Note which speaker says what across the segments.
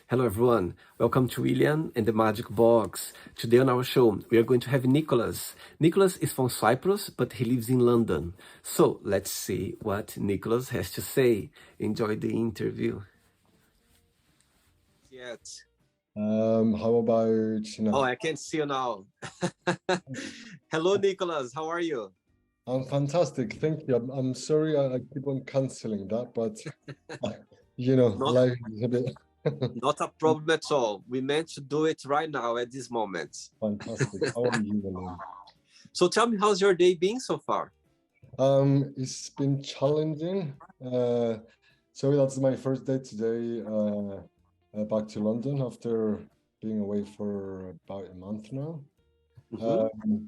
Speaker 1: Hello everyone, welcome to William and the Magic Box. Today on our show, we are going to have Nicolas. Nicolas is from Cyprus, but he lives in London. So let's see what Nicolas has to say. Enjoy the interview. Yet.
Speaker 2: How about
Speaker 1: Oh, I can see you now. Hello, Nicolas. How are you?
Speaker 2: I'm fantastic, thank you. I'm sorry I keep on canceling that, but life is a bit
Speaker 1: not a problem at all. We meant to do it right now at this moment.
Speaker 2: Fantastic. How are you, William?
Speaker 1: So tell me, how's your day been so far?
Speaker 2: It's been challenging. So that's my first day today back to London after being away for about a month now.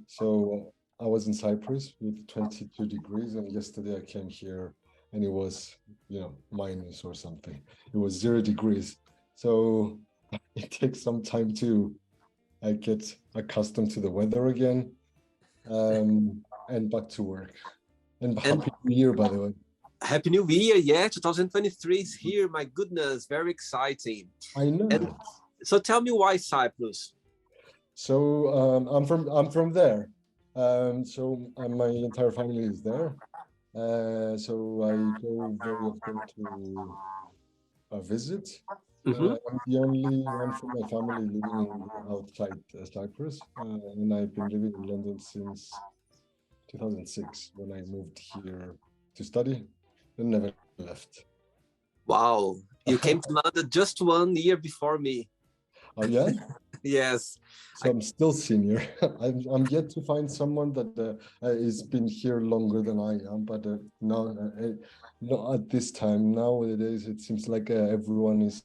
Speaker 2: So I was in Cyprus with 22 degrees, and yesterday I came here and it was, minus or something. It was 0 degrees. So it takes some time to get accustomed to the weather again, and back to work. And Happy New Year, by the way.
Speaker 1: Happy New Year, yeah, 2023 is here. My goodness, very exciting.
Speaker 2: I know.
Speaker 1: And so tell me, why Cyprus?
Speaker 2: So I'm from there. So my entire family is there. So I go very often to visit. I'm the only one from my family living outside Cyprus, and I've been living in London since 2006 when I moved here to study and never left.
Speaker 1: Wow, you came to London just 1 year before me.
Speaker 2: Oh yeah?
Speaker 1: Yes.
Speaker 2: So I'm still senior. I'm yet to find someone that has been here longer than I am, but no, not at this time. Nowadays, it seems like everyone is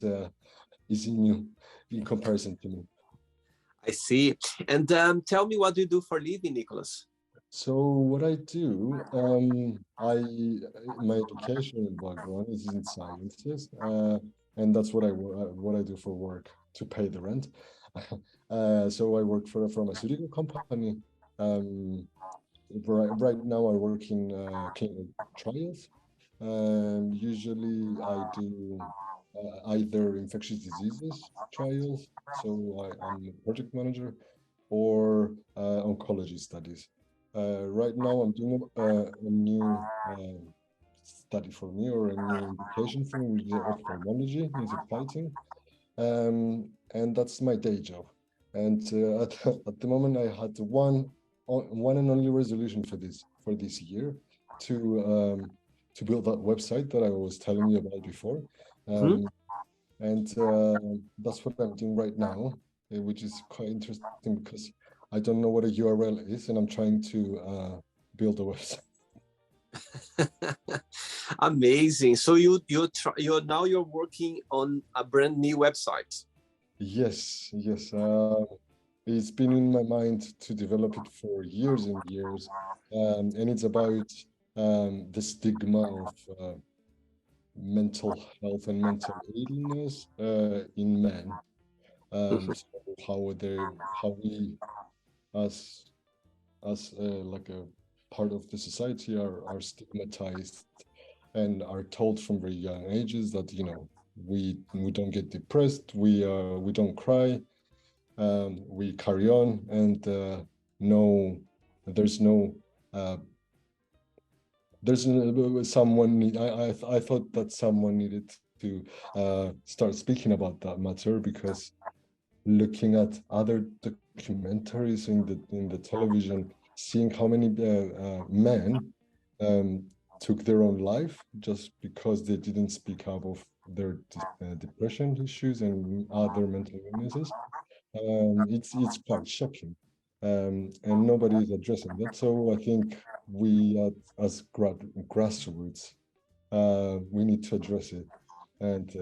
Speaker 2: new in comparison to me.
Speaker 1: I see. And tell me, what do you do for a living, Nicolas?
Speaker 2: So what I do, my educational background is in sciences, and that's what I do for work to pay the rent. So I work for a pharmaceutical company. Right now I work in clinical trials. Usually I do either infectious diseases trials, so I'm a project manager, or oncology studies. Right now I'm doing a new study for me, or a new indication for me, which is ophthalmology. It's exciting. And that's my day job. And at the moment, I had one and only resolution for this year to build that website that I was telling you about before. And that's what I'm doing right now, which is quite interesting because I don't know what a URL is, and I'm trying to build a website.
Speaker 1: Amazing. So you're working on a brand new website.
Speaker 2: Yes. It's been in my mind to develop it for years and years, and it's about the stigma of mental health and mental illness in men. So how we as like a part of the society are stigmatized and are told from very young ages that we don't get depressed, we don't cry, we carry on, and no, there's no someone. I thought that someone needed to start speaking about that matter, because looking at other documentaries in the television, seeing how many men took their own life just because they didn't speak up of their depression issues and other mental illnesses, it's quite shocking, and nobody is addressing that. So I think we as grassroots, we need to address it and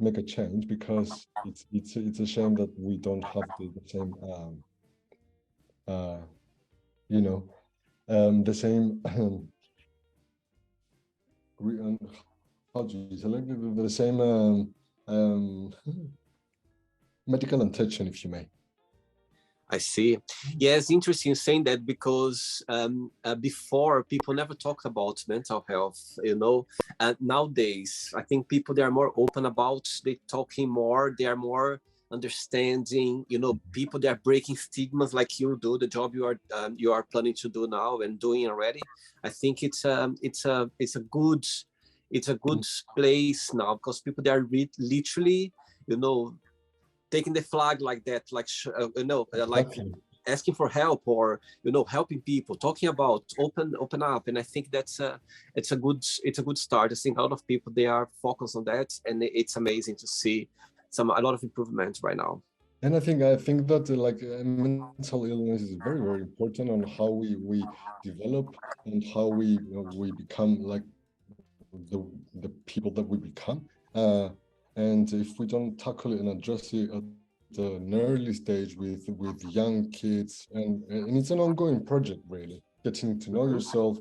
Speaker 2: make a change, because it's a shame that we don't have the same the same how do you say, like the same medical attention, if you may.
Speaker 1: I see. Yeah, it's interesting saying that because before people never talked about mental health, you know, and nowadays I think people they are more open about, they talking more, they are more understanding, you know, people they are breaking stigmas like you do, the job you are planning to do now and doing already. I think it's a good place now because people they are literally, you know, taking the flag like that, like like
Speaker 2: Exactly.
Speaker 1: asking for help or you know helping people, talking about open up, and I think it's a good start. I think a lot of people they are focused on that, and it's amazing to see a lot of improvement right now.
Speaker 2: And I think that like mental illness is very, very important on how we develop and how we become like the the people that we become. Uh, and if we don't tackle it and address it at an early stage with young kids, and it's an ongoing project really, getting to know
Speaker 1: Mhm.
Speaker 2: yourself,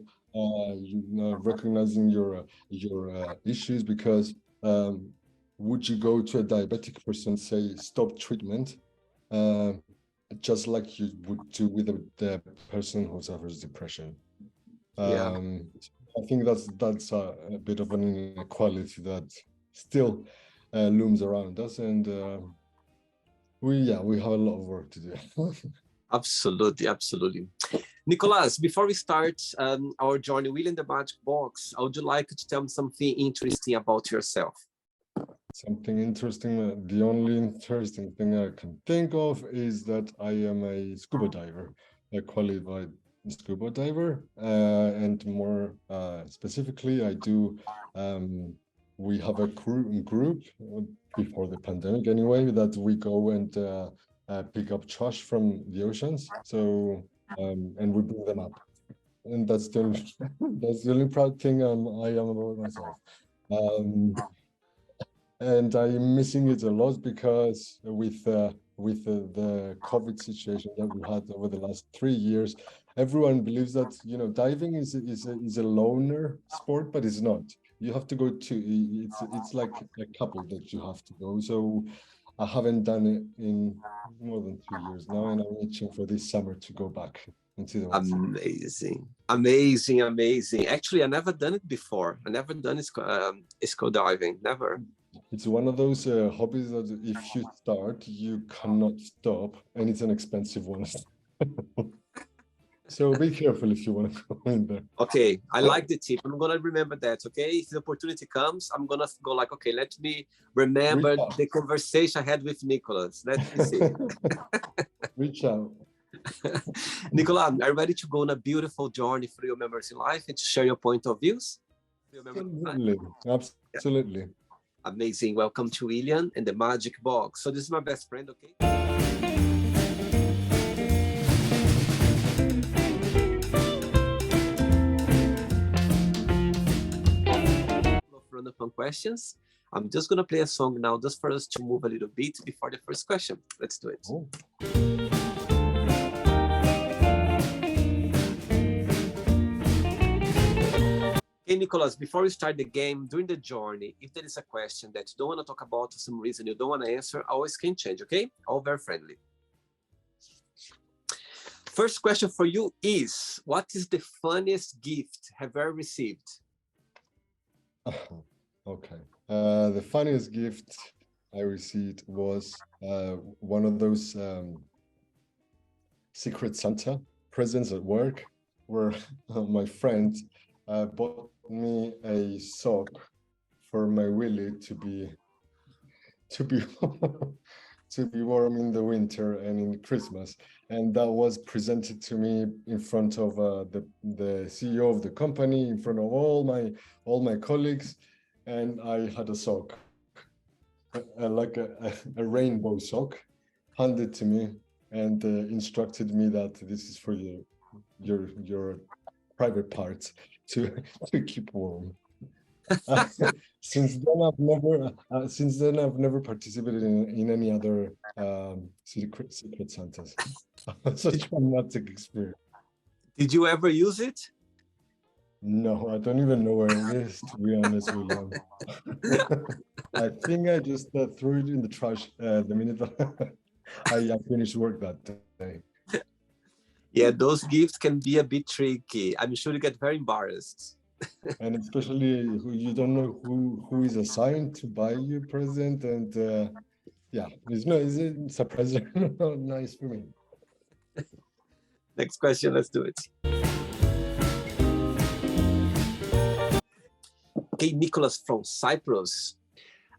Speaker 2: recognizing your issues, because would you go to a diabetic person, say, stop treatment, uh, just like you would do with the person who suffers depression?
Speaker 1: Yeah,
Speaker 2: Um, I think that's a bit of an inequality that still looms around us, and we have a lot of work to do.
Speaker 1: absolutely, absolutely. Nicolás, before we start our journey within the magic box, I would you like to tell me something interesting about yourself?
Speaker 2: Something interesting. The only interesting thing I can think of is that I am a scuba diver, a qualified scuba diver, and more specifically, I do. Um, we have a group before the pandemic, anyway, that we go and pick up trash from the oceans. So and we bring them up, and that's the only, that's the only proud thing I am about myself. Um, and I'm missing it a lot because with the COVID situation that we had over the last 3 years, everyone believes that diving is a loner sport, but it's not. You have to go to it's like a couple that you have to go. So I haven't done it in more than 3 years now, and I'm itching for this summer to go back into the water.
Speaker 1: Amazing, amazing, amazing. Actually, I never done it before. I never done skydiving. Never.
Speaker 2: It's one of those hobbies that if you start, you cannot stop, and it's an expensive one. So be careful if you want to go in there.
Speaker 1: Okay, I like the tip. I'm gonna remember that. Okay, if the opportunity comes, I'm gonna go like, okay, let me
Speaker 2: Reach
Speaker 1: remember
Speaker 2: out.
Speaker 1: the conversation I had with Nicholas. Let me see.
Speaker 2: Reach out.
Speaker 1: Nicolas, are you ready to go on a beautiful journey through your memories in life and to share your point of views? Your memories in life?
Speaker 2: Absolutely.
Speaker 1: Yeah.
Speaker 2: Absolutely.
Speaker 1: Amazing. Welcome to William and the Magic Box. So this is my best friend, okay? Run upon questions. I'm just gonna play a song now just for us to move a little bit before the first question. Let's do it.
Speaker 2: Oh.
Speaker 1: Okay, Nicholas, before we start the game, during the journey, if there is a question that you don't want to talk about for some reason, you don't want to answer, always can change, okay? All very friendly. First question for you is, what is the funniest gift have you ever received?
Speaker 2: Okay. The funniest gift I received was one of those Secret Santa presents at work, where my friend bought me a sock for my willy to be to be warm in the winter and in Christmas, and that was presented to me in front of the CEO of the company, in front of all my colleagues, and I had a sock, like a rainbow sock, handed to me, and instructed me that this is for your private parts to to keep warm. Since then I've never participated in any other secret Santas. Such a traumatic experience.
Speaker 1: Did you ever use it?
Speaker 2: No, I don't even know where it is, to be honest, William. I think I just threw it in the trash the minute I finished work that day.
Speaker 1: Yeah, those gifts can be a bit tricky. I'm sure you get very embarrassed.
Speaker 2: And especially who you don't know who is assigned to buy you a present, and yeah, it's a present. Nice for me.
Speaker 1: Next question, let's do it. Okay, Nicolas from Cyprus.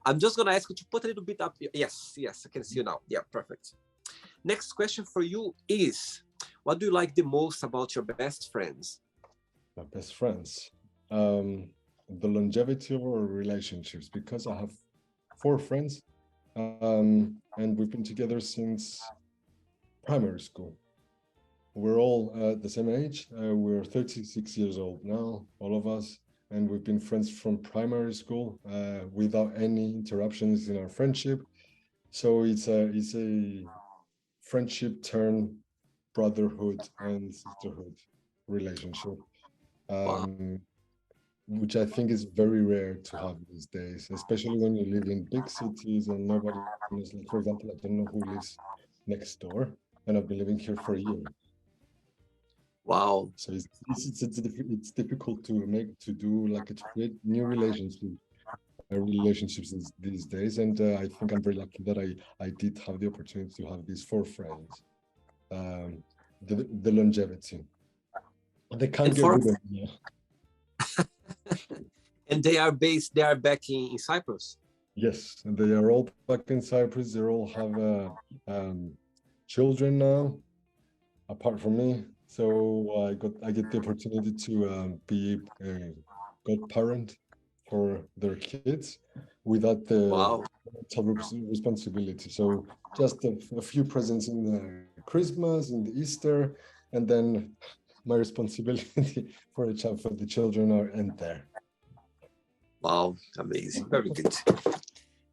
Speaker 1: I'm just gonna ask you to put a little bit up. Yes, I can see you now. Yeah, perfect. Next question for you is, what do you like the most about your best friends?
Speaker 2: My best friends. The longevity of our relationships, because I have 4 friends, and we've been together since primary school. We're all the same age. We're 36 years old now, all of us, and we've been friends from primary school without any interruptions in our friendship. So it's a friendship turned brotherhood and sisterhood relationship,
Speaker 1: Wow.
Speaker 2: which I think is very rare to have these days, especially when you live in big cities and nobody knows. Like, for example, I don't know who lives next door, and I've been living here for a year.
Speaker 1: Wow.
Speaker 2: So it's difficult to do like to create new relationships these days, and I think I'm very lucky that I did have the opportunity to have these 4 friends. Um, the longevity, they can't
Speaker 1: And
Speaker 2: get
Speaker 1: for
Speaker 2: rid of me.
Speaker 1: and they are back in Cyprus.
Speaker 2: Yes, and they are all back in Cyprus. They all have children now, apart from me. So I get the opportunity to be a godparent for their kids without the
Speaker 1: Wow.
Speaker 2: responsibility. So just a few presents in the Christmas, in the Easter, and then my responsibility for the children are end there.
Speaker 1: Wow, amazing. Very good.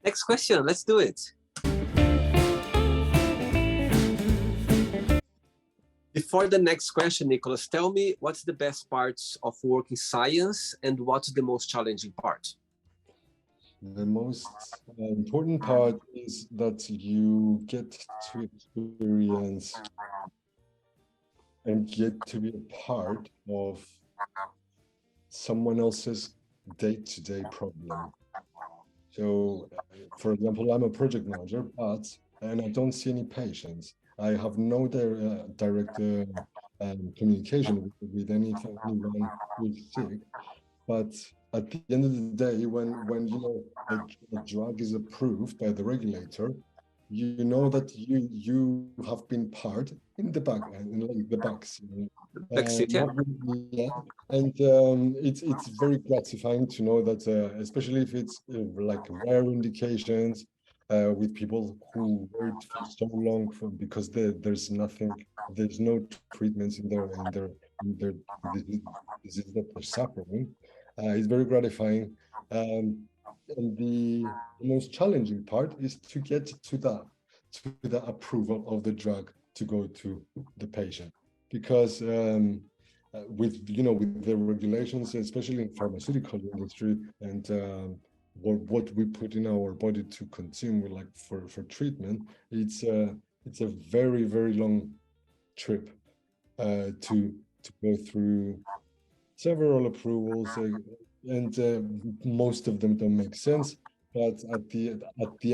Speaker 1: Next question, let's do it. Before the next question, Nicolas, tell me what's the best parts of working science and what's the most challenging part?
Speaker 2: The most important part is that you get to experience and get to be a part of someone else's day-to-day problem. So, for example, I'm a project manager, and I don't see any patients. I have no direct communication with anyone who's sick. But at the end of the day, when you know a drug is approved by the regulator, you know that you have been part in the back, in like the backs,
Speaker 1: Backseat, yeah.
Speaker 2: not really yet. And it's very gratifying to know that, especially if it's like rare indications, with people who wait for so long because there's no treatments in their disease that they're suffering. It's very gratifying. And the most challenging part is to get to the approval of the drug to go to the patient, because with with the regulations, especially in pharmaceutical industry, and what we put in our body to consume, like for treatment, it's a very long trip to go through several approvals, and most of them don't make sense. But at the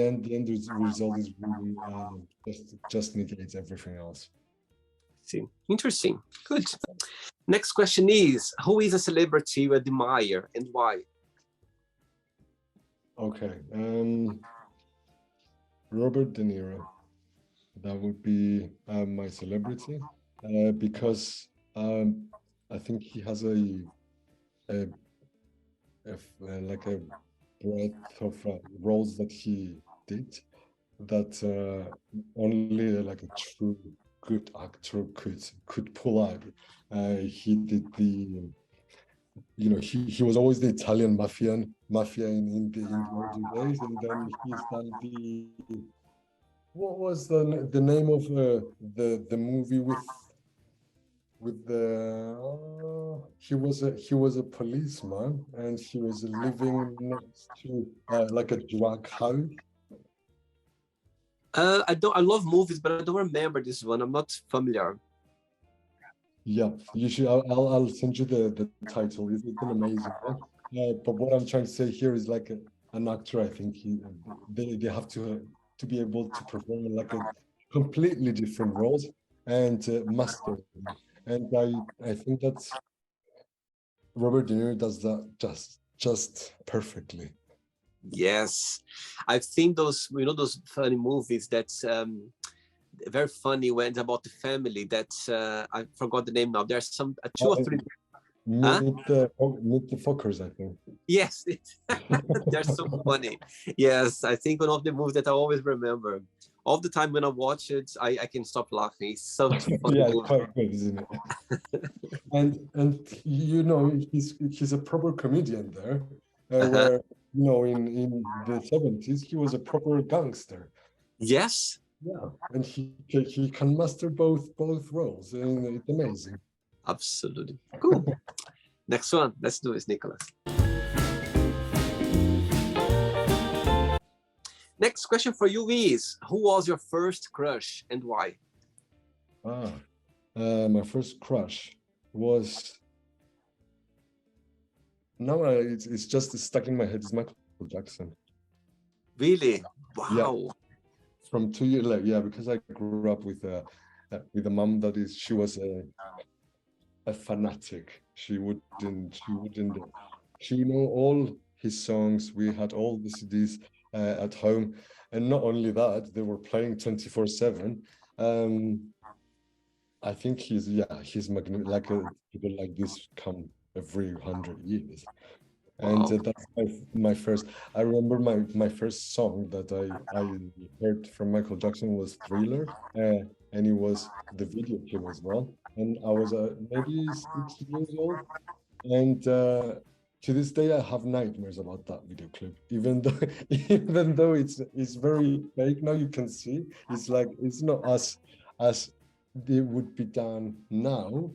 Speaker 2: end, the end result is really just negates everything else.
Speaker 1: See, interesting. Good. Next question is, who is a celebrity you admire and why?
Speaker 2: Okay, Robert De Niro. That would be my celebrity, because I think he has a, like a breadth of roles that he did that only like a true good actor could pull out. He did he was always the Italian mafia in the older days, and then he's done what was the name of the movie with the he was a policeman, and he was living next to like a drug house.
Speaker 1: I love movies, but I don't remember this one. I'm not familiar.
Speaker 2: Yeah, you should. I'll send you the title. It's an amazing one. But what I'm trying to say here is like an actor. I think they have to be able to perform like a completely different roles and master them. And I think that Robert De Niro does that just perfectly.
Speaker 1: Yes, I've seen those, those funny movies that's very funny when it's about the family. That's I forgot the name now. There's some two or three. Huh?
Speaker 2: Meet the Fockers, I think.
Speaker 1: Yes, they're so funny. Yes, I think one of the movies that I always remember. All the time when I watch it, I can stop laughing. It's such a funny
Speaker 2: Yeah, it's
Speaker 1: movie.
Speaker 2: quite good, isn't it? And he's a proper comedian there, where in the 70s he was a proper gangster.
Speaker 1: Yes,
Speaker 2: Yeah, and he can master both roles, and it's amazing.
Speaker 1: absolutely. Cool. Next one. Let's do this, Nicolas. Next question for you is, who was your first crush and why?
Speaker 2: My first crush was it's just stuck in my head. It's Michael Jackson.
Speaker 1: Really?
Speaker 2: Yeah,
Speaker 1: Wow.
Speaker 2: from 2 years, like, yeah, because I grew up with a mom she was a fanatic. She know all his songs. We had all the CDs at home, and not only that, they were playing 24/7. I think he's magnificent. Like people like this come every 100 years, and
Speaker 1: Wow.
Speaker 2: that's my first. I remember my first song that I heard from Michael Jackson was Thriller, and it was the video clip as well. And I was maybe 6 years old, and to this day I have nightmares about that video clip. Even though even though it's very fake now, you can see it's like it's not as it would be done now.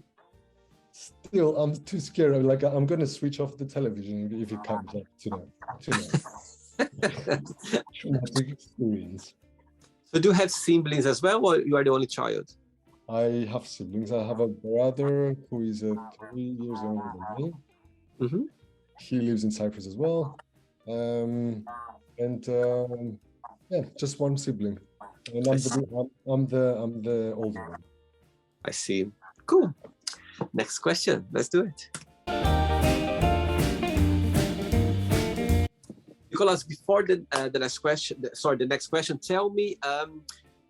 Speaker 2: Still, I'm too scared. I'm gonna switch off the television if it comes up tonight. Traumatic experience.
Speaker 1: So do you have siblings as well, or you are the only child?
Speaker 2: I have siblings. I have a brother who is 3 years younger than me.
Speaker 1: Mm-hmm.
Speaker 2: He lives in Cyprus as well. And yeah, just one sibling. And I'm the older one.
Speaker 1: I see. Cool. Next question. Let's do it. Nicolas, before the next question, the next question, tell me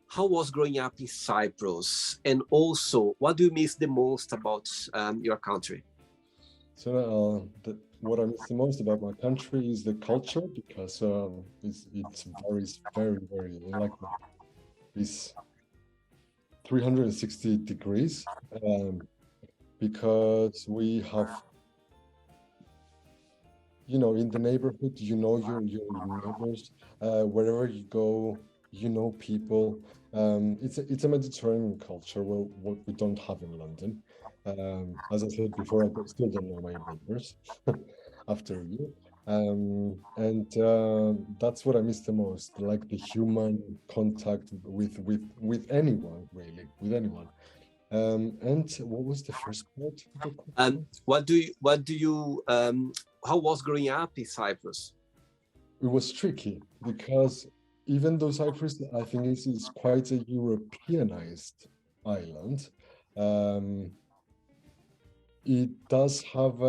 Speaker 1: how was growing up in Cyprus, and also what do you miss the most about your country?
Speaker 2: So what I miss the most about my country is the culture, because it varies very, very like it's 360 degrees, because we have, in the neighborhood, your neighbors, wherever you go, people. It's a Mediterranean culture, what we don't have in London. As I said before, I still don't know my neighbors after a year. And that's what I miss the most, like the human contact with anyone, really, with anyone. And what was the first part of the question?
Speaker 1: How was growing up in Cyprus?
Speaker 2: It was tricky because even though Cyprus, I think, is quite a Europeanized island, it does have,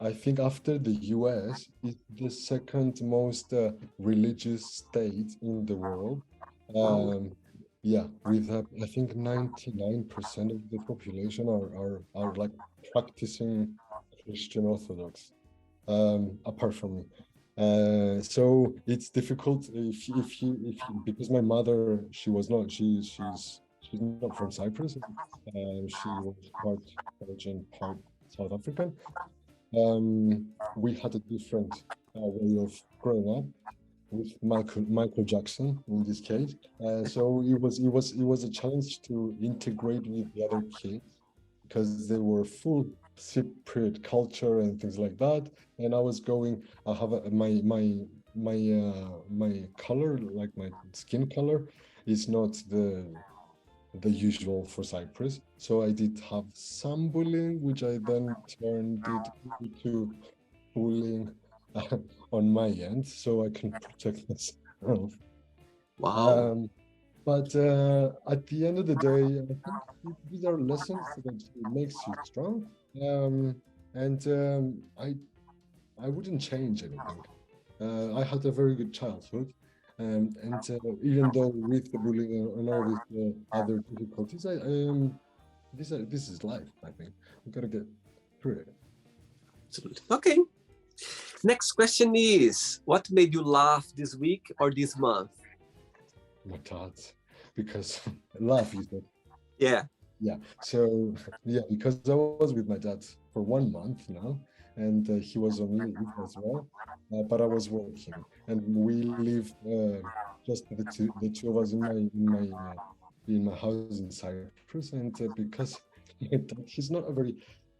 Speaker 2: I think, after the US, it's the second most religious state in the world. Yeah, with I think 99% of the population are like practicing Christian Orthodox, apart from me. So it's difficult because my mother, she's not from Cyprus. She was part Belgian, part South African. We had a different way of growing up with Michael Jackson in this case. So it was a challenge to integrate with the other kids, because they were full Cypriot culture and things like that. And I have my my color, like my skin color, is not the usual for Cyprus. So I did have some bullying, which I then turned it into bullying on my end, so I can protect myself.
Speaker 1: Wow.
Speaker 2: But at the end of the day, I think these are lessons that makes you strong. And I wouldn't change anything. I had a very good childhood, and even though with the bullying and all these other difficulties, this is life. I think we gotta get through it.
Speaker 1: Absolutely. Okay. Next question is, what made you laugh this week or this month?
Speaker 2: My dad, because laugh is that.
Speaker 1: Yeah.
Speaker 2: Yeah. So yeah, because I was with my dad for 1 month now, and he was on leave as well, but I was working, and we live just the two of us in my house in Cyprus, and because my dad, he's not a very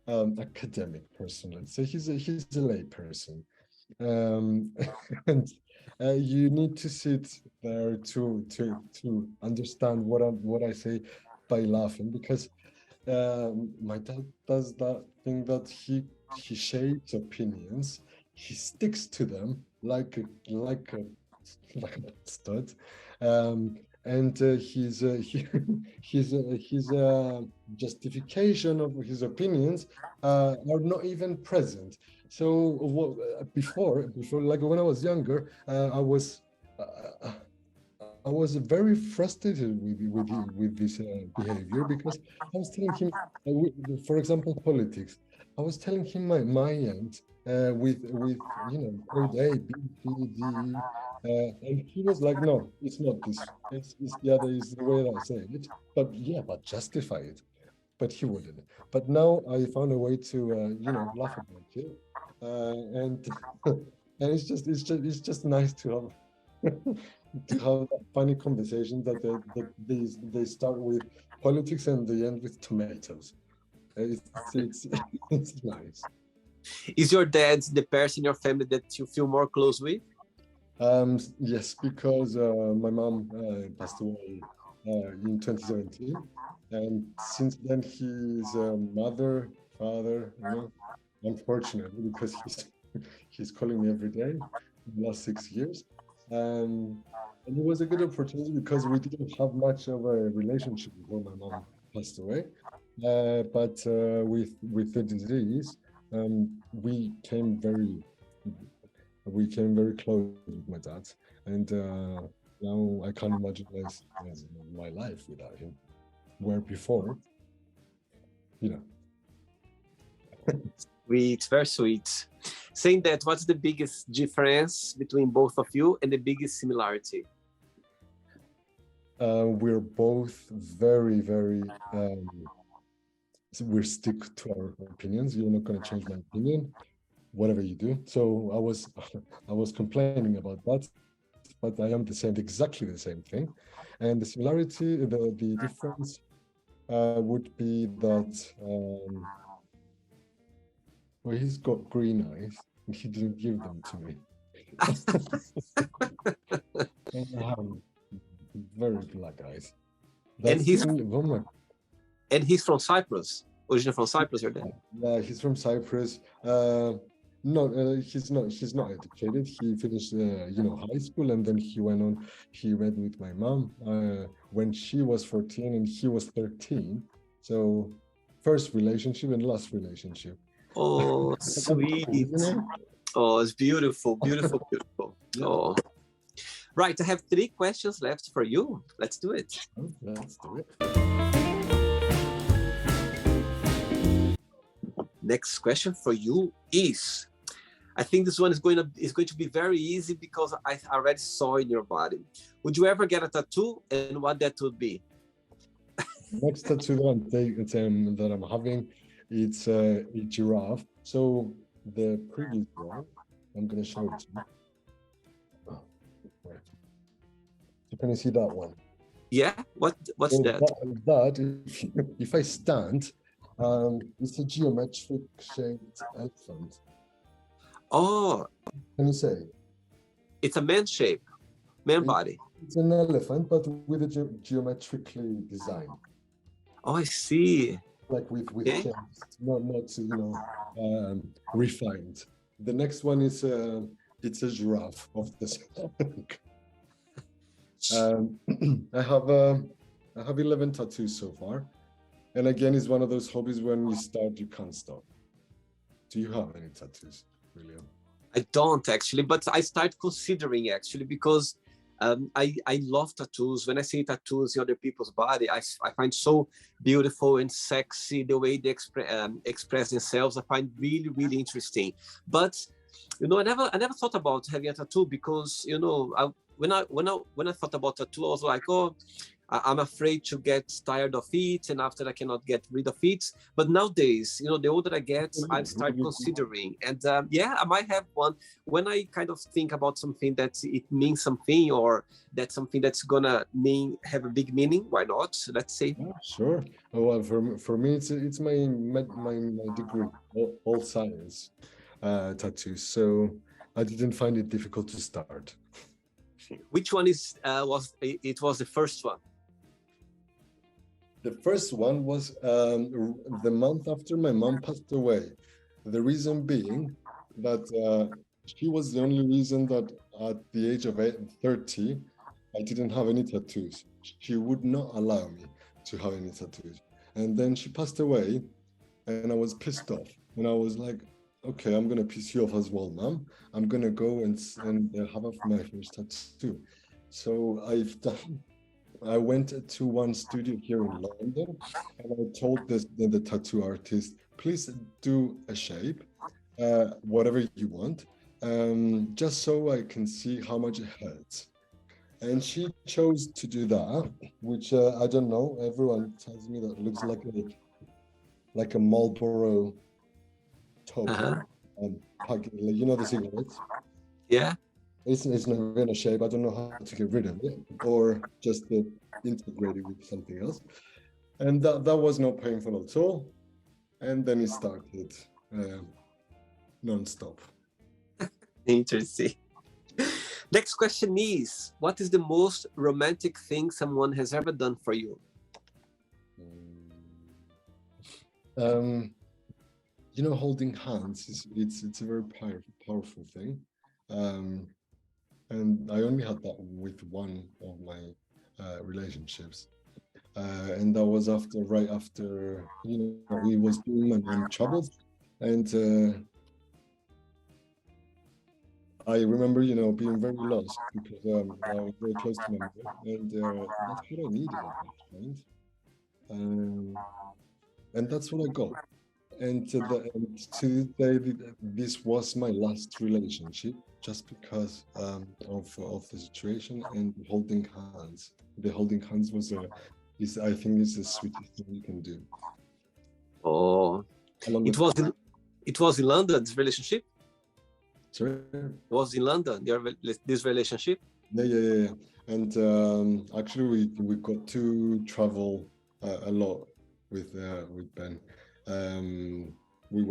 Speaker 2: academic person, let's say he's a lay person, um, and you need to sit there to understand what I say by laughing, because my dad does that thing that he shapes opinions, he sticks to them like a stud, and his justification of his opinions are not even present. So what before, like when I was younger, uh, I was very frustrated with this behavior, because I was telling him, for example, politics. I was telling him my end with code A, B, C, D, E, and he was like, "No, it's not this. It's the other. Is the way that I say it." But yeah, but justify it. But he wouldn't. But now I found a way to laugh about it, and and it's just nice to have to have funny conversations that they start with politics and they end with tomatoes. It's it's nice.
Speaker 1: Is your dad the person in your family that you feel more close with?
Speaker 2: Yes, because my mom passed away in 2017, and since then he's mother, father, unfortunately, because he's calling me every day in the last 6 years. And it was a good opportunity because we didn't have much of a relationship before my mom passed away. But with the disease, we came very close with my dad, and now I can't imagine my life without him. Where before, you know,
Speaker 1: Sweet, very sweet. Saying that, what's the biggest difference between both of you and the biggest similarity?
Speaker 2: we're both very, very. So we stick to our opinions. You're not going to change my opinion, whatever you do. So I was complaining about that, but I am exactly the same thing. And the similarity, the difference would be that well, he's got green eyes and he didn't give them to me. And I have very black eyes.
Speaker 1: And
Speaker 2: That's
Speaker 1: he's
Speaker 2: the
Speaker 1: and he's from Cyprus. Originally from Cyprus, your dad.
Speaker 2: Yeah, he's from Cyprus. No, he's not educated. He finished, high school, and then he went on. He met with my mom when she was 14 and he was 13. So, first relationship and last relationship.
Speaker 1: Oh,
Speaker 2: That's
Speaker 1: sweet.
Speaker 2: cool, isn't it?
Speaker 1: Oh, it's beautiful, beautiful, beautiful.
Speaker 2: Yeah.
Speaker 1: Oh, right. I have 3 questions left for you. Let's do it.
Speaker 2: Let's do it.
Speaker 1: Next question for you is, I think this one is going to be very easy because I already saw in your body. Would you ever get a tattoo, and what that would be?
Speaker 2: Next tattoo that I'm having, it's a giraffe. So the previous one, I'm gonna show it to you. Oh, wait. So can you see that one?
Speaker 1: Yeah. What's
Speaker 2: So
Speaker 1: that?
Speaker 2: if I stand, it's a geometric shaped elephant.
Speaker 1: Oh,
Speaker 2: Can you say?
Speaker 1: It's a man shape, man body.
Speaker 2: It's an elephant, but with a geometrically designed,
Speaker 1: Oh, I see.
Speaker 2: like with
Speaker 1: Okay.
Speaker 2: shapes, not refined. The next one is it's a giraffe of the I have 11 tattoos so far, and again, it's one of those hobbies when you start, you can't stop. Do you have any tattoos, William?
Speaker 1: I don't actually, but I start considering actually because I love tattoos. When I see tattoos in other people's body, I find so beautiful and sexy the way they express themselves. I find really, really interesting. But you know, I never thought about having a tattoo because you know, when I thought about tattoo, I was like, oh, I'm afraid to get tired of it, and after I cannot get rid of it. But nowadays, you know, the older I get, I start considering, and yeah, I might have one. When I kind of think about something that it means something, or that's something that's gonna have a big meaning, why not? Let's say.
Speaker 2: Yeah, sure. Oh, well, for me, it's my degree, all science tattoos. So I didn't find it difficult to start.
Speaker 1: Which one was the first one?
Speaker 2: The first one was the month after my mom passed away. The reason being that she was the only reason that at the age of 30, I didn't have any tattoos. She would not allow me to have any tattoos. And then she passed away, and I was pissed off. And I was like, okay, I'm gonna piss you off as well, mom. I'm gonna go and have my first tattoo. So I went to one studio here in London, and I told the tattoo artist, please do a shape, whatever you want, just so I can see how much it hurts. And she chose to do that, which I don't know. Everyone tells me that looks like a Marlboro token, you know, the cigarettes.
Speaker 1: Yeah.
Speaker 2: It's not in a shape. I don't know how to get rid of it, or just integrate it with something else. And that was not painful at all. And then it started non-stop.
Speaker 1: Interesting. Next question is, what is the most romantic thing someone has ever done for you?
Speaker 2: You know, holding hands it's a very powerful thing. And I only had that with one of my relationships. And that was right after, you know, we was doing my mom travels. And I remember, you know, being very lost because I was very close to my mom. And that's what I needed at that point. And that's what I got. And to this day, this was my last relationship, just because of the situation and holding hands. The holding hands I think is the sweetest thing you can do.
Speaker 1: Oh, it was in London, this relationship?
Speaker 2: Sorry?
Speaker 1: Was in London, this relationship?
Speaker 2: Yeah. And actually, we got to travel a lot with Ben. We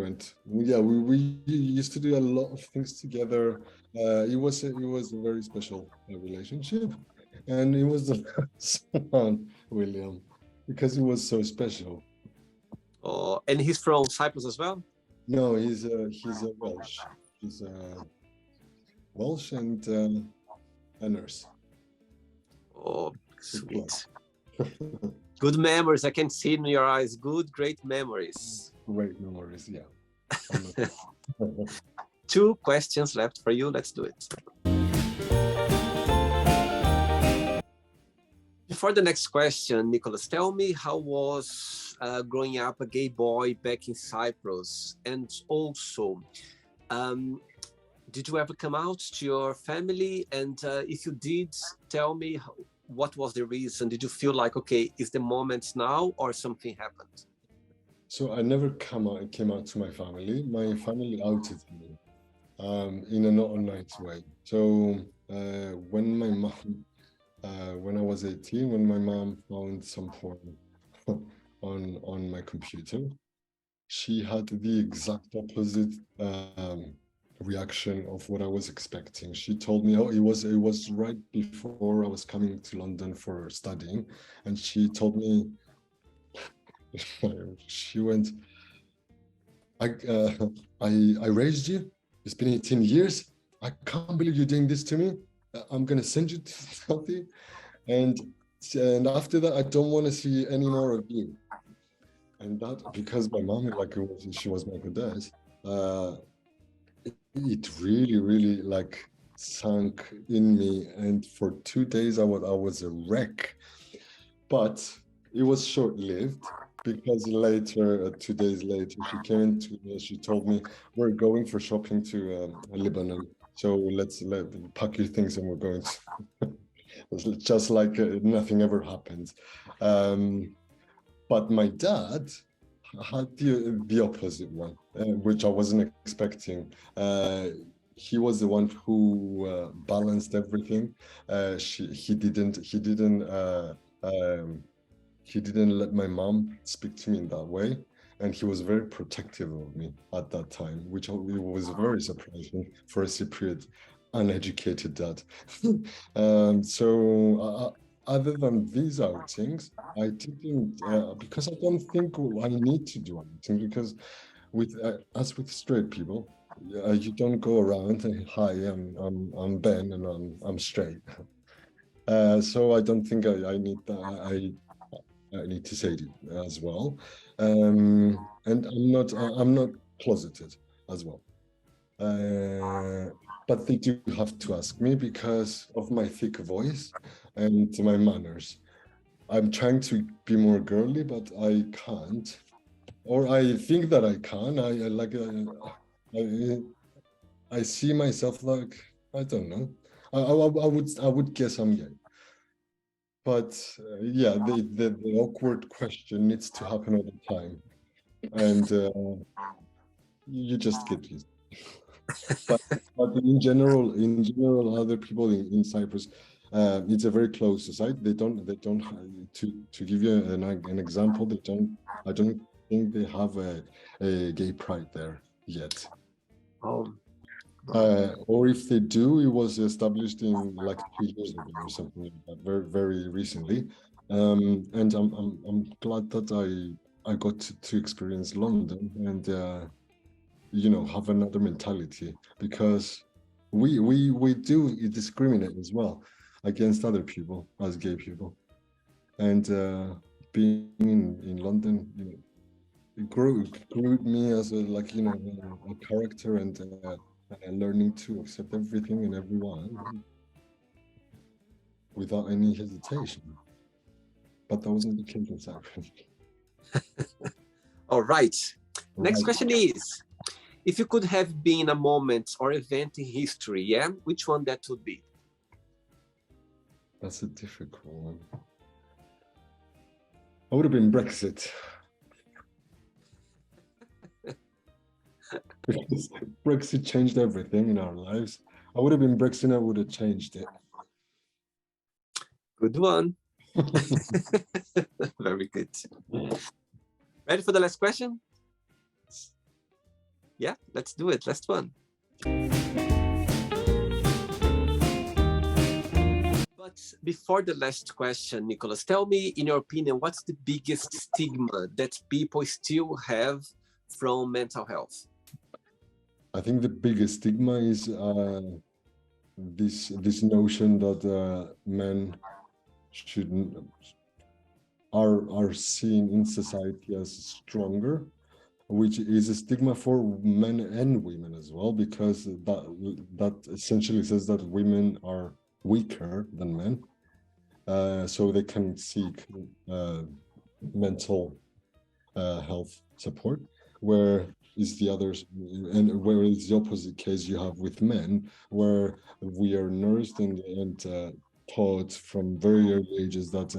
Speaker 2: used to do a lot of things together. It was a very special relationship, and it was the last one, William, because it was so special.
Speaker 1: Oh, and he's from Cyprus as well?
Speaker 2: No, he's a Welsh. He's Welsh and a nurse.
Speaker 1: Oh, sweet. Good memories. I can see in your eyes. Great memories.
Speaker 2: Great memories, yeah.
Speaker 1: 2 questions left for you. Let's do it. Before the next question, Nicolas, tell me how was growing up a gay boy back in Cyprus? And also, did you ever come out to your family? And if you did, tell me what was the reason? Did you feel like, okay, is the moment now, or something happened?
Speaker 2: So I never came out to my family. My family outed me in a not a nice way. So when my mom, when I was 18, when my mom found some porn on my computer, she had the exact opposite reaction of what I was expecting. She told me, oh, it was right before I was coming to London for studying, and she told me, she went, I uh, I raised you. It's been 18 years. I can't believe you're doing this to me. I'm gonna send you to something, and after that, I don't want to see any more of you. And that because my mom, like, she was my goddess. Uh, it really, really like sunk in me, and for 2 days I was a wreck. But it was short-lived because later, 2 days later, she came to me. She told me, "We're going for shopping to Lebanon, so let pack your things and we're going." Just like nothing ever happened. Um, but my dad had the opposite one, which I wasn't expecting. He was the one who balanced everything. Um, he didn't let my mom speak to me in that way, and he was very protective of me at that time, which was very surprising for a Cypriot uneducated dad. Other than these outings, I didn't because I don't think I need to do anything, because with as with straight people, you don't go around and, hi, I'm Ben and I'm straight. So I don't think I need that. I need to say it as well. And I'm not closeted as well. But they do have to ask me because of my thick voice and my manners. I'm trying to be more girly, but I can't, or I think that I can. I see myself like, I don't know. I would guess I'm gay. But yeah, the awkward question needs to happen all the time, and you just get used. But, but other people in Cyprus, it's a very closed society. They don't to give you an example. I don't think they have a gay pride there yet.
Speaker 1: Oh,
Speaker 2: Or if they do, it was established in like 2 years ago or something like that, very, very recently. And I'm glad that I got to experience London and have another mentality, because we do discriminate as well against other people as gay people. And being in London, it grew me as a character, and learning to accept everything and everyone without any hesitation. But that wasn't the case in Cyprus.
Speaker 1: all right. Next
Speaker 2: Right.
Speaker 1: question is, if you could have been a moment or event in history, yeah, which one that would be?
Speaker 2: That's a difficult one. I would have been Brexit. Because Brexit changed everything in our lives. I would have been Brexit, I would have changed it.
Speaker 1: Good one. Very good. Ready for the last question? Yeah, let's do it. Last one. But before the last question, Nicolas, tell me, in your opinion, what's the biggest stigma that people still have from mental health?
Speaker 2: I think the biggest stigma is this notion that men shouldn't are seen in society as stronger, which is a stigma for men and women as well, because that essentially says that women are weaker than men, so they can seek mental health support, where is the others, and where is the opposite case you have with men, where we are nursed and taught from very early ages that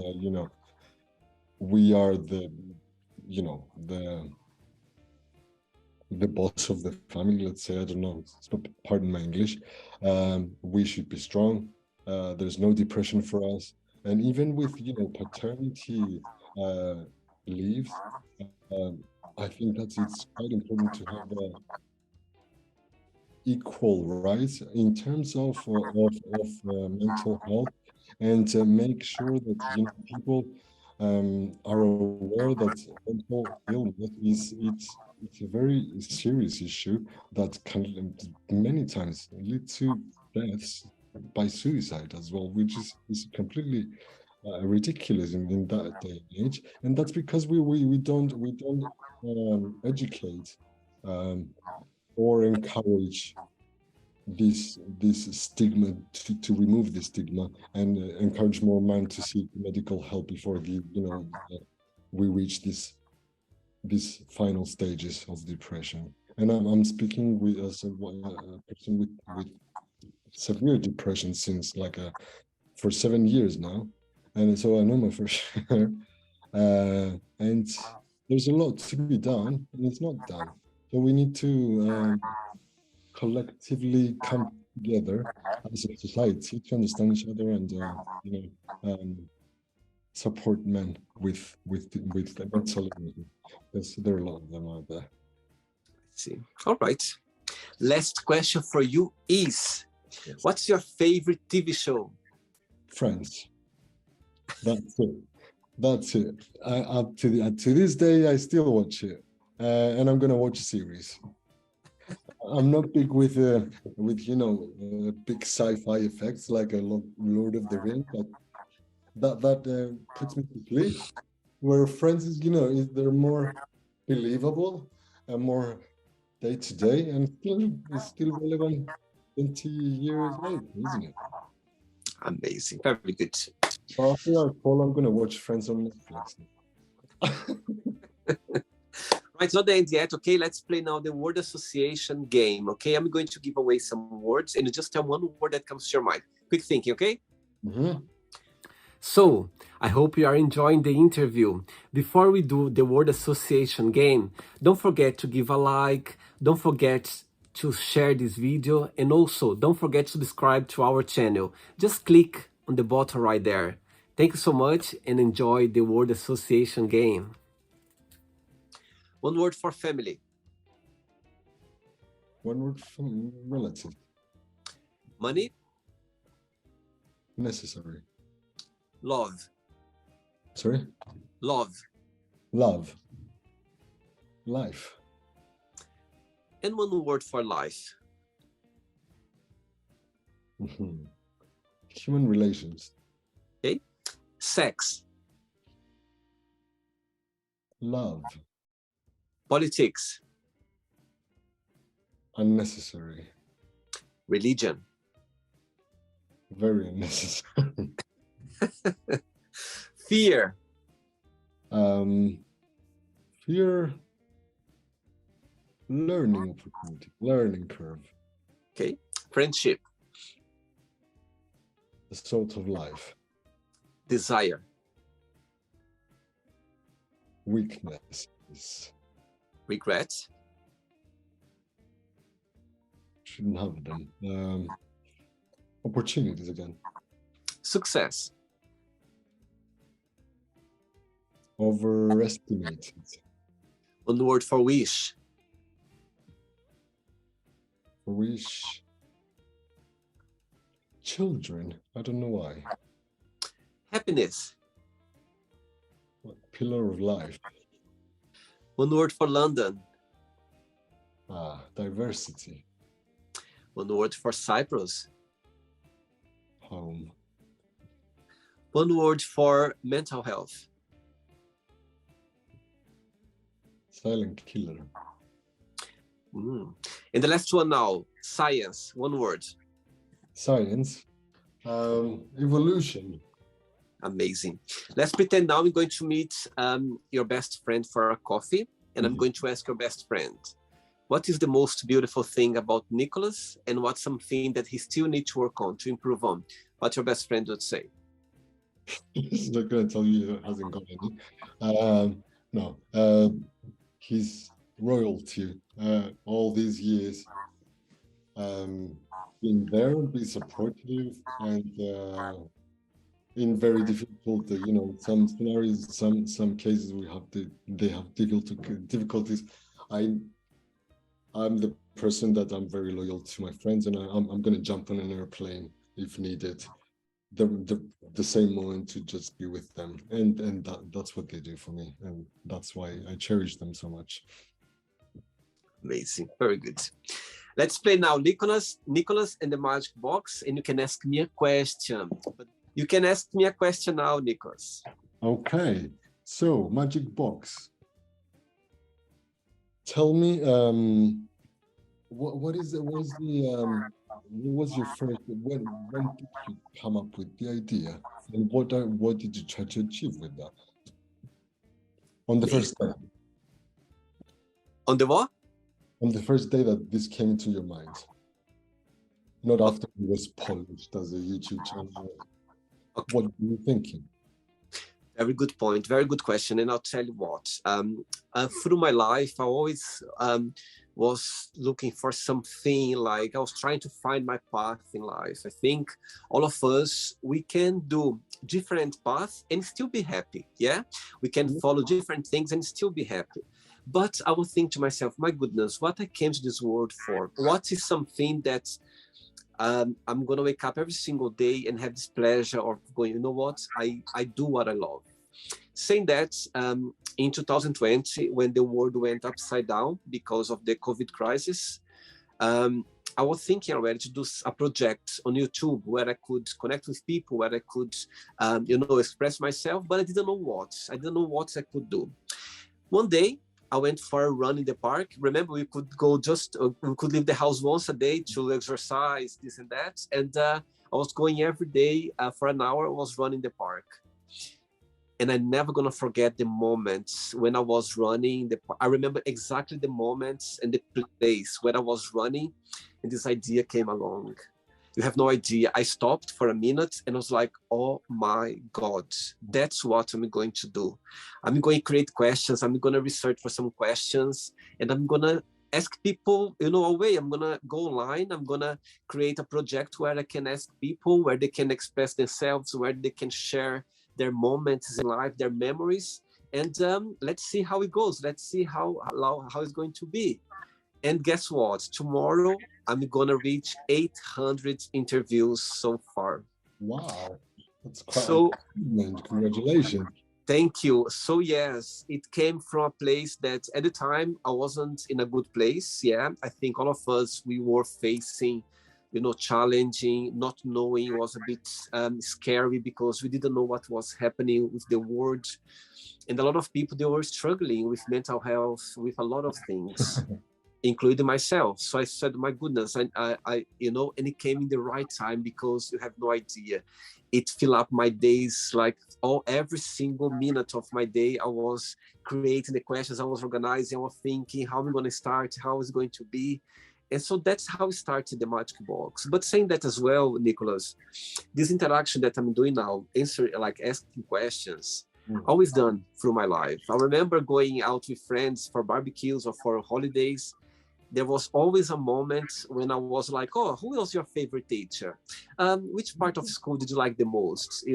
Speaker 2: we are the boss of the family, let's say. I don't know, pardon my English. We should be strong. There's no depression for us. And even with paternity leaves, I think that it's quite important to have equal rights in terms of mental health, and to make sure that people are aware that mental illness it's a very serious issue that can many times lead to deaths by suicide as well, which is completely ridiculous in that day and age. And that's because we don't educate um, or encourage this stigma to remove the stigma, and encourage more men to seek medical help before we reach these final stages of depression. And I'm speaking with as a person with severe depression since for 7 years now, and so I know my fair share. And there's a lot to be done, and it's not done. So we need to collectively come together as a society to understand each other, and support men with mental illness. There are a lot of them out there.
Speaker 1: See. All right. Last question for you is,
Speaker 2: Yes.
Speaker 1: what's your favorite TV show?
Speaker 2: Friends. That's it. That's it. Up to this day, I still watch it, and I'm gonna watch series. I'm not big with big sci-fi effects like a Lord of the Rings, but that puts me to sleep. Where Friends they're more believable and more day to day, and is still relevant 20 years later, isn't it?
Speaker 1: Amazing. Very good.
Speaker 2: So after our call, I'm gonna watch Friends on Netflix.
Speaker 1: Right, it's not the end yet. Okay, let's play now the word association game. Okay, I'm going to give away some words, and you just tell one word that comes to your mind. Quick thinking, okay?
Speaker 2: Mm-hmm.
Speaker 1: So, I hope you are enjoying the interview. Before we do the word association game, don't forget to give a like, don't forget to share this video, and also don't forget to subscribe to our channel. Just click on the button right there. Thank you so much, and enjoy the word association game. One word for family.
Speaker 2: One word from relative.
Speaker 1: Money.
Speaker 2: Necessary.
Speaker 1: Love.
Speaker 2: Sorry?
Speaker 1: Love.
Speaker 2: Love. Life.
Speaker 1: And one word for life.
Speaker 2: Mm-hmm. Human relations.
Speaker 1: Okay. Sex.
Speaker 2: Love.
Speaker 1: Politics.
Speaker 2: Unnecessary.
Speaker 1: Religion.
Speaker 2: Very unnecessary.
Speaker 1: Fear.
Speaker 2: Fear. Learning opportunity. Learning curve.
Speaker 1: Okay. Friendship.
Speaker 2: The sort of life.
Speaker 1: Desire.
Speaker 2: Weakness.
Speaker 1: Regret.
Speaker 2: Shouldn't have them. Opportunities again.
Speaker 1: Success.
Speaker 2: Overestimated.
Speaker 1: One word for wish.
Speaker 2: Wish. Children. I don't know why.
Speaker 1: Happiness.
Speaker 2: What pillar of life?
Speaker 1: One word for London.
Speaker 2: Diversity.
Speaker 1: One word for Cyprus.
Speaker 2: Home.
Speaker 1: One word for mental health.
Speaker 2: Silent killer.
Speaker 1: And the last one now, science. One word.
Speaker 2: Science. Evolution.
Speaker 1: Amazing. Let's pretend now we're going to meet your best friend for a coffee, and I'm going to ask your best friend, what is the most beautiful thing about Nicolas, and what's something that he still needs to work on, to improve on? What your best friend would say?
Speaker 2: He's not going to tell you he hasn't got any. No. His royalty all these years, being there, be supportive, and in very difficult, some scenarios, some cases they have difficulties. I'm the person that I'm very loyal to my friends, and I'm going to jump on an airplane if needed. The same moment to just be with them, and that's what they do for me, and that's why I cherish them so much.
Speaker 1: Amazing, very good. Let's play now, Nicolas and the magic box, and you can ask me a question. You can ask me a question now, Nicolas.
Speaker 2: Okay, so magic box. Tell me, what was your first, when did you come up with the idea, and what did you try to achieve with that on the first day?
Speaker 1: On the what?
Speaker 2: On the first day that this came into your mind, not after it was polished as a YouTube channel. Okay. What were you thinking?
Speaker 1: Very good point. Very good question. And I'll tell you what. Through my life, I always was looking for something, like I was trying to find my path in life. I think all of us, we can do different paths and still be happy. Yeah, we can follow different things and still be happy. But I would think to myself, my goodness, what I came to this world for? What is something that I'm going to wake up every single day and have this pleasure of going, you know what, I do what I love. Saying that, in 2020, when the world went upside down because of the COVID crisis, I was thinking already to do a project on YouTube where I could connect with people, where I could, express myself, but I didn't know what. I didn't know what I could do. One day, I went for a run in the park. Remember, we could go we could leave the house once a day to exercise, this and that. And I was going every day for an hour. I was running the park. And I'm never going to forget the moments when I was running. I remember exactly the moments and the place where I was running and this idea came along. You have no idea. I stopped for a minute and I was like, oh my God, that's what I'm going to do. I'm going to create questions. I'm going to research for some questions and I'm going to ask people, away. I'm going to go online. I'm going to create a project where I can ask people, where they can express themselves, where they can share their moments in life, their memories. And let's see how it goes. Let's see how it's going to be. And guess what? Tomorrow, I'm going to reach 800 interviews so far.
Speaker 2: Wow. That's quite congratulations.
Speaker 1: Thank you. So yes, it came from a place that at the time I wasn't in a good place. Yeah, I think all of us, we were facing, challenging, not knowing was a bit scary because we didn't know what was happening with the world. And a lot of people, they were struggling with mental health, with a lot of things. Including myself. So I said, my goodness, and and it came in the right time because you have no idea. It filled up my days, like every single minute of my day. I was creating the questions, I was organizing, I was thinking, how am I going to start? How is it going to be? And so that's how we started the Magic Box. But saying that as well, Nicolas, this interaction that I'm doing now, asking questions, always done through my life. I remember going out with friends for barbecues or for holidays. There was always a moment when I was like, oh, who was your favorite teacher? Which part of school did you like the most?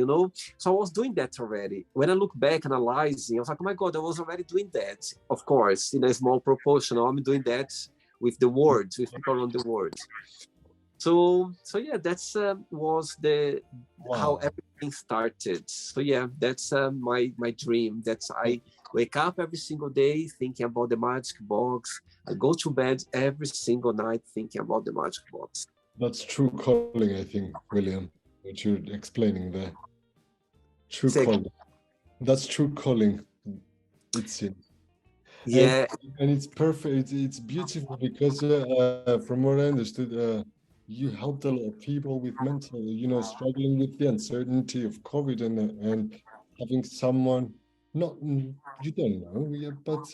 Speaker 1: So I was doing that already. When I look back, analyzing, I was like, oh my God, I was already doing that. Of course, in a small proportion, I'm doing that with the world, with people around the world. So yeah, that's was how everything started. So yeah, that's my dream. That's I wake up every single day thinking about the Magic Box. I go to bed every single night thinking about the Magic Box.
Speaker 2: That's true calling, I think, William, what you're explaining there. True calling. That's true calling, it seems.
Speaker 1: Yeah.
Speaker 2: And it's perfect. It's beautiful because from what I understood, you helped a lot of people with mental, struggling with the uncertainty of COVID and having someone, you don't know, but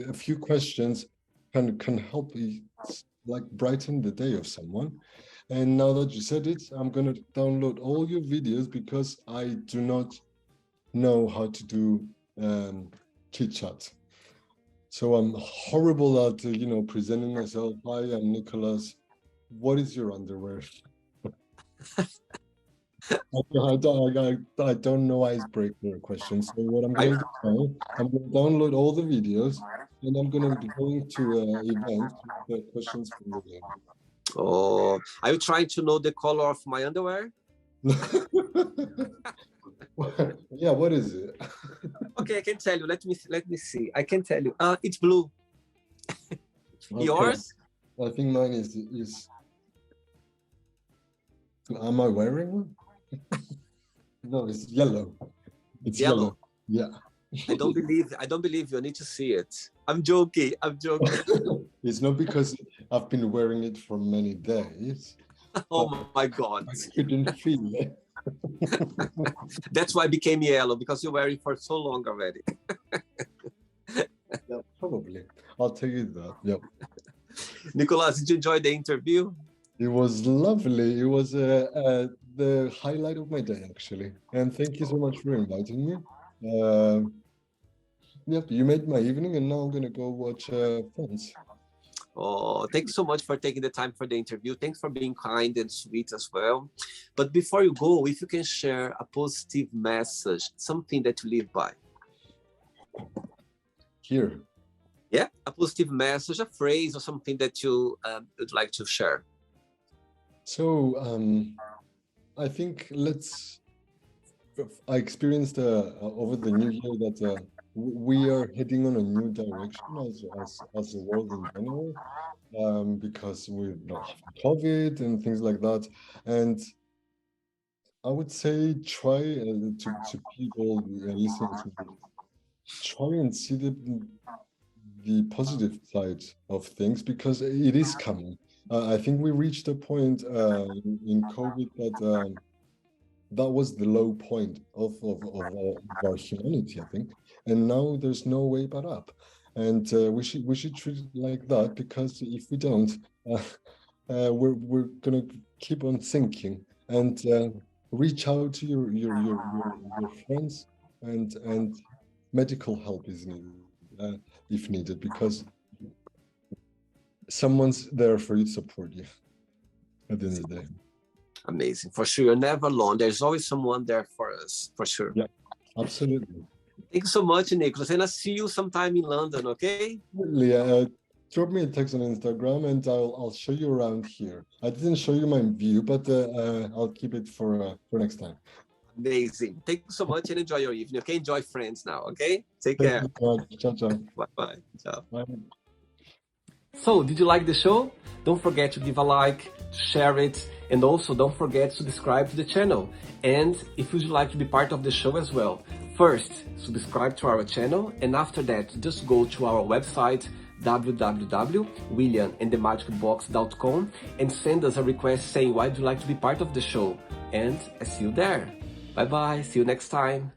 Speaker 2: a few questions can help brighten the day of someone. And now that you said it, I'm gonna download all your videos because I do not know how to do chit chat. So I'm horrible at presenting myself. Hi, I'm Nicolas. What is your underwear? I don't know icebreaker questions. So what I'm going to do now, I'm going to download all the videos and I'm gonna be going to an event with the questions from William.
Speaker 1: Oh, are you trying to know the color of my underwear?
Speaker 2: Yeah, what is it?
Speaker 1: Okay, I can tell you. Let me see. I can tell you. It's blue.
Speaker 2: Okay.
Speaker 1: Yours?
Speaker 2: I think mine is. Am I wearing one? No, it's yellow. It's yellow. Yeah.
Speaker 1: I don't believe you. I need to see it. I'm joking.
Speaker 2: It's not because I've been wearing it for many days.
Speaker 1: Oh my God.
Speaker 2: I couldn't feel it.
Speaker 1: That's why it became yellow, because you're wearing for so long already.
Speaker 2: Yeah, probably. I'll tell you that. Yep.
Speaker 1: Nicolás, did you enjoy the interview?
Speaker 2: It was lovely. It was the highlight of my day, actually. And thank you so much for inviting me. Yep, you made my evening, and now I'm gonna go watch Friends.
Speaker 1: Oh, thanks so much for taking the time for the interview. Thanks for being kind and sweet as well. But before you go, if you can share a positive message, something that you live by.
Speaker 2: Here.
Speaker 1: Yeah, a positive message, a phrase or something that you would like to share.
Speaker 2: So I think I experienced over the new year that we are heading on a new direction as a world in general, because we have COVID and things like that. And I would say try to people listening to this, try and see the positive side of things, because it is coming. I think we reached a point in COVID that was the low point of our humanity, I think, and now there's no way but up, and we should treat it like that, because if we don't, we're gonna keep on sinking. And reach out to your friends, and medical help is needed if needed, because someone's there for you to support you at the end of the day.
Speaker 1: Amazing. For sure. You're never alone. There's always someone there for us, for sure.
Speaker 2: Yeah, absolutely.
Speaker 1: Thank you so much, Nicolas. And I'll see you sometime in London, okay?
Speaker 2: Yeah, drop me a text on Instagram, and I'll show you around here. I didn't show you my view, but I'll keep it for next time.
Speaker 1: Amazing. Thank you so much, and enjoy your evening, okay? Enjoy Friends now, okay? Take care.
Speaker 2: Ciao, ciao.
Speaker 1: Bye-bye. Ciao.
Speaker 2: Bye.
Speaker 1: So, did you like the show? Don't forget to give a like, share it, and also don't forget to subscribe to the channel. And if you'd like to be part of the show as well, first, subscribe to our channel, and after that, just go to our website, www.williamandthemagicbox.com, and send us a request saying why you'd like to be part of the show. And I see you there. Bye-bye. See you next time.